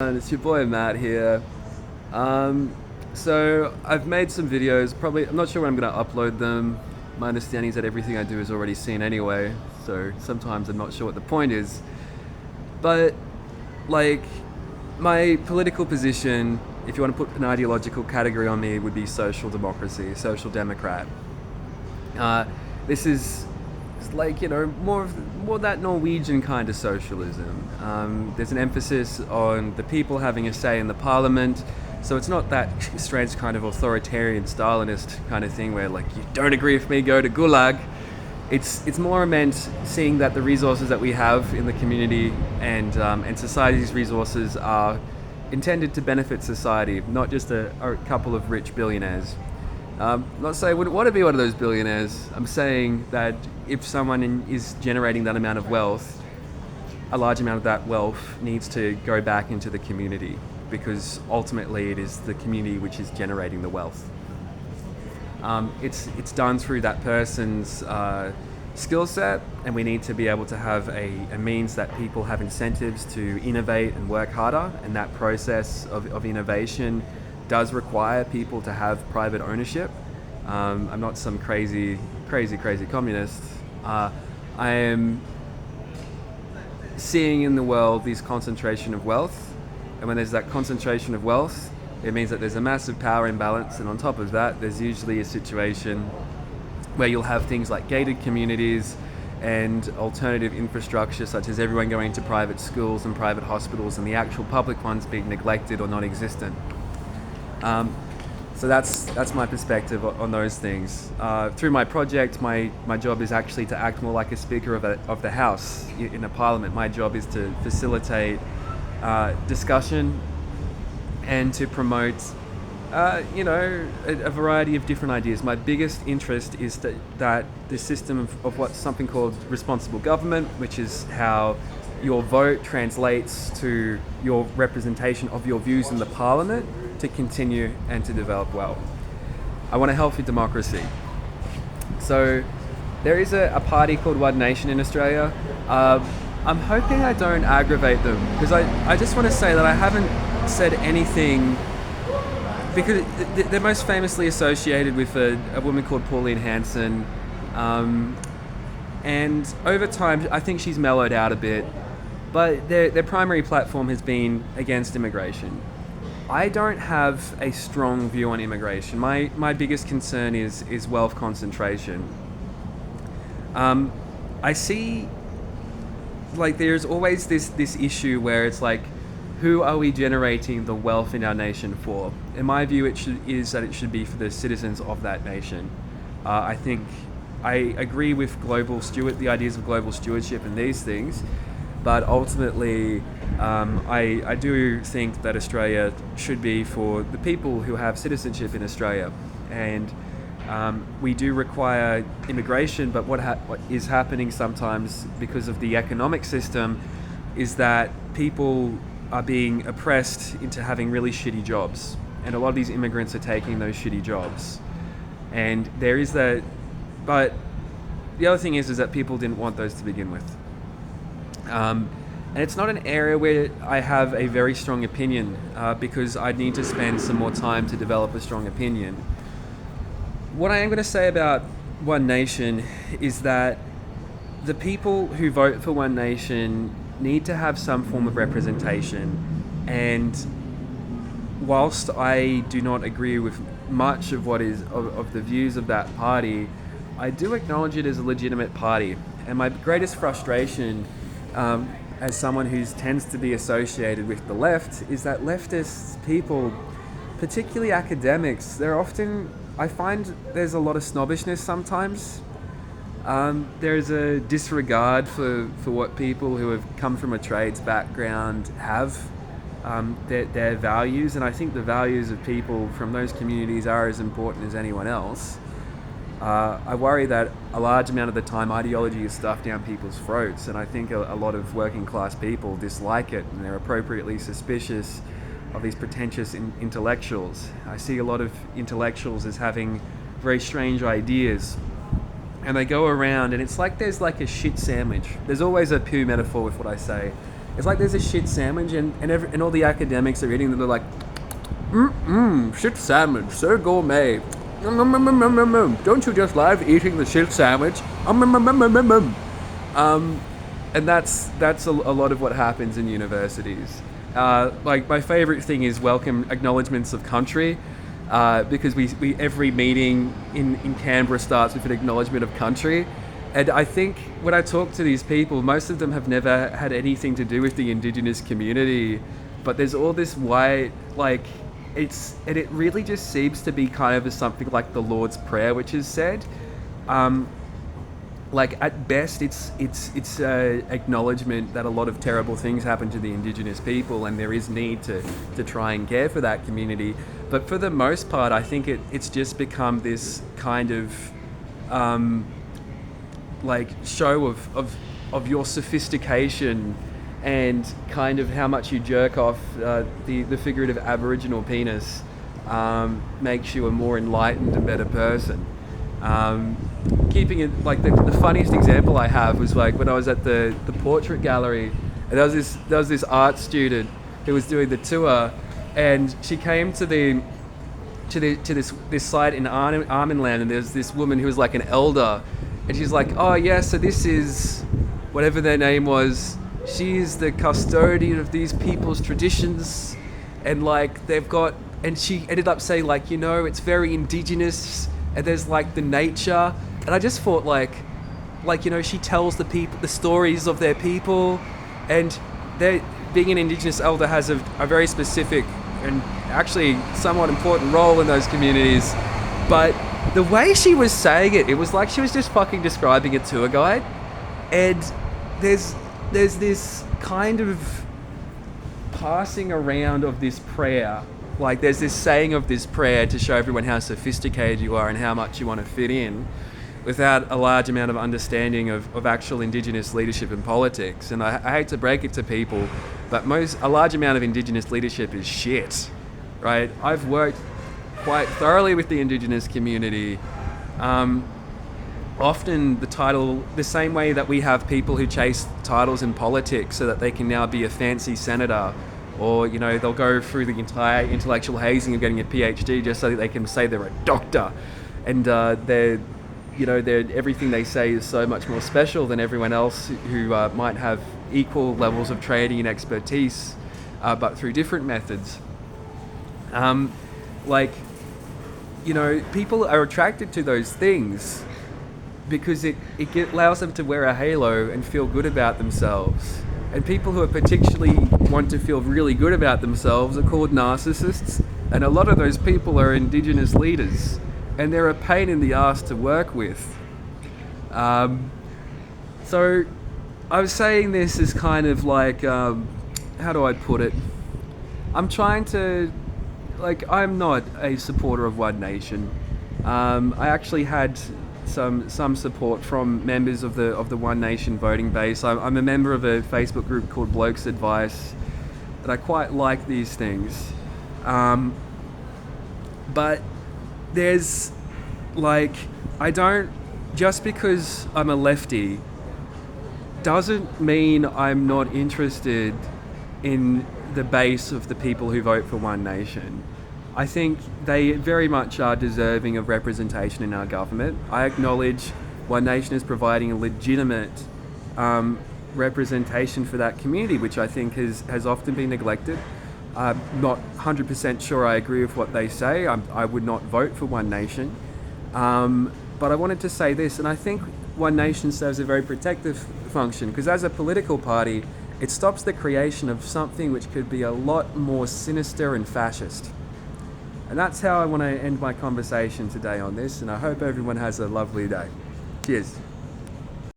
And it's your boy Matt here. Um, so I've made some videos. Probably I'm not sure when I'm gonna upload them. My understanding is that everything I do is already seen anyway. So sometimes I'm not sure what the point is. But like my political position, if you want to put an ideological category on me, would be social democracy, social democrat. Uh, this is it's like more that Norwegian kind of socialism. There's an emphasis on the people having a say in the parliament, so it's not that strange kind of authoritarian Stalinist kind of thing where like you don't agree with me, go to gulag. It's more meant seeing that the resources that we have in the community and society's resources are intended to benefit society, not just a couple of rich billionaires. Not saying I wouldn't want to be one of those billionaires. I'm saying that if someone is generating that amount of wealth, a large amount of that wealth needs to go back into the community because ultimately it is the community which is generating the wealth. It's done through that person's skill set, and we need to be able to have a means that people have incentives to innovate and work harder, and that process of innovation does require people to have private ownership. I'm not some crazy communist. I am seeing in the world this concentration of wealth, and when there's that concentration of wealth, it means that there's a massive power imbalance, and on top of that, there's usually a situation where you'll have things like gated communities and alternative infrastructure, such as everyone going to private schools and private hospitals, and the actual public ones being neglected or non-existent. So that's my perspective on those things. Through my project, my job is actually to act more like a speaker of the House in a parliament. My job is to facilitate discussion and to promote, a variety of different ideas. My biggest interest is that the system of what's something called responsible government, which is how your vote translates to your representation of your views in the parliament to continue and to develop well. I want a healthy democracy. So there is a party called One Nation in Australia. I'm hoping I don't aggravate them because I just want to say that I haven't said anything because they're most famously associated with a woman called Pauline Hanson. And over time, I think she's mellowed out a bit, but their primary platform has been against immigration. I don't have a strong view on immigration. My biggest concern is wealth concentration. I see, like, there's always this issue where it's like, who are we generating the wealth in our nation for? In my view, is that it should be for the citizens of that nation. I think I agree with the ideas of global stewardship and these things, but ultimately, I do think that Australia should be for the people who have citizenship in Australia, and we do require immigration. But what is happening sometimes because of the economic system is that people are being oppressed into having really shitty jobs, and a lot of these immigrants are taking those shitty jobs. And there is that, but the other thing is that people didn't want those to begin with. And it's not an area where I have a very strong opinion because I'd need to spend some more time to develop a strong opinion. What I am going to say about One Nation is that the people who vote for One Nation need to have some form of representation. And whilst I do not agree with much of what is of the views of that party, I do acknowledge it as a legitimate party. And my greatest frustration as someone who tends to be associated with the left is that leftist people, particularly academics, I find there's a lot of snobbishness sometimes. There's a disregard for what people who have come from a trades background have, their values, and I think the values of people from those communities are as important as anyone else. I worry that a large amount of the time ideology is stuffed down people's throats, and I think a lot of working class people dislike it, and they're appropriately suspicious of these pretentious intellectuals. I see a lot of intellectuals as having very strange ideas, and they go around and it's like there's like a shit sandwich. There's always a poo metaphor with what I say. It's like there's a shit sandwich, and all the academics are eating, and they're like, shit sandwich, so gourmet. Don't you just love eating the shit sandwich? And that's a lot of what happens in universities. Like my favorite thing is welcome acknowledgements of country, because we every meeting in Canberra starts with an acknowledgement of country. And I think when I talk to these people, most of them have never had anything to do with the Indigenous community, but there's all this white, like, it really just seems to be kind of something like the Lord's Prayer, which is said. Like at best, it's a acknowledgement that a lot of terrible things happen to the Indigenous people, and there is need to try and care for that community. But for the most part, I think it's just become this kind of like show of your sophistication and kind of how much you jerk off the figurative Aboriginal penis makes you a more enlightened and better person. Keeping it like the funniest example I have was like when I was at the portrait gallery, and there was this art student who was doing the tour, and she came to this site in Arnhem-Land, and there's this woman who was like an elder, and she's like, oh yeah, so this is whatever their name was. She is the custodian of these people's traditions, and like they've got, and she ended up saying like, it's very indigenous, and there's like the nature. And I just thought like she tells the people the stories of their people, and being an Indigenous elder has a very specific and actually somewhat important role in those communities. But the way she was saying it was like she was just fucking describing a tour guide. And there's this kind of passing around of this prayer. Like there's this saying of this prayer to show everyone how sophisticated you are and how much you want to fit in, without a large amount of understanding of actual Indigenous leadership and politics. And I hate to break it to people, but a large amount of Indigenous leadership is shit, right? I've worked quite thoroughly with the Indigenous community. Often the same way that we have people who chase titles in politics so that they can now be a fancy senator, or they'll go through the entire intellectual hazing of getting a PhD just so that they can say they're a doctor, and they're everything they say is so much more special than everyone else who might have equal levels of training and expertise, but through different methods. People are attracted to those things because it allows them to wear a halo and feel good about themselves. And people who are particularly want to feel really good about themselves are called narcissists, and a lot of those people are Indigenous leaders, and they're a pain in the ass to work with. So I was saying this as kind of like, how do I put it? I'm trying to, I'm not a supporter of One Nation. I actually had some support from members of the One Nation voting base. I'm a member of a Facebook group called Blokes Advice, and I quite like these things. But there's just because I'm a lefty doesn't mean I'm not interested in the base of the people who vote for One Nation. I think they very much are deserving of representation in our government. I acknowledge One Nation is providing a legitimate representation for that community, which I think has often been neglected. I'm not 100% sure I agree with what they say. I would not vote for One Nation. But I wanted to say this, and I think One Nation serves a very protective function, because as a political party, it stops the creation of something which could be a lot more sinister and fascist. And that's how I want to end my conversation today on this, and I hope everyone has a lovely day. Cheers.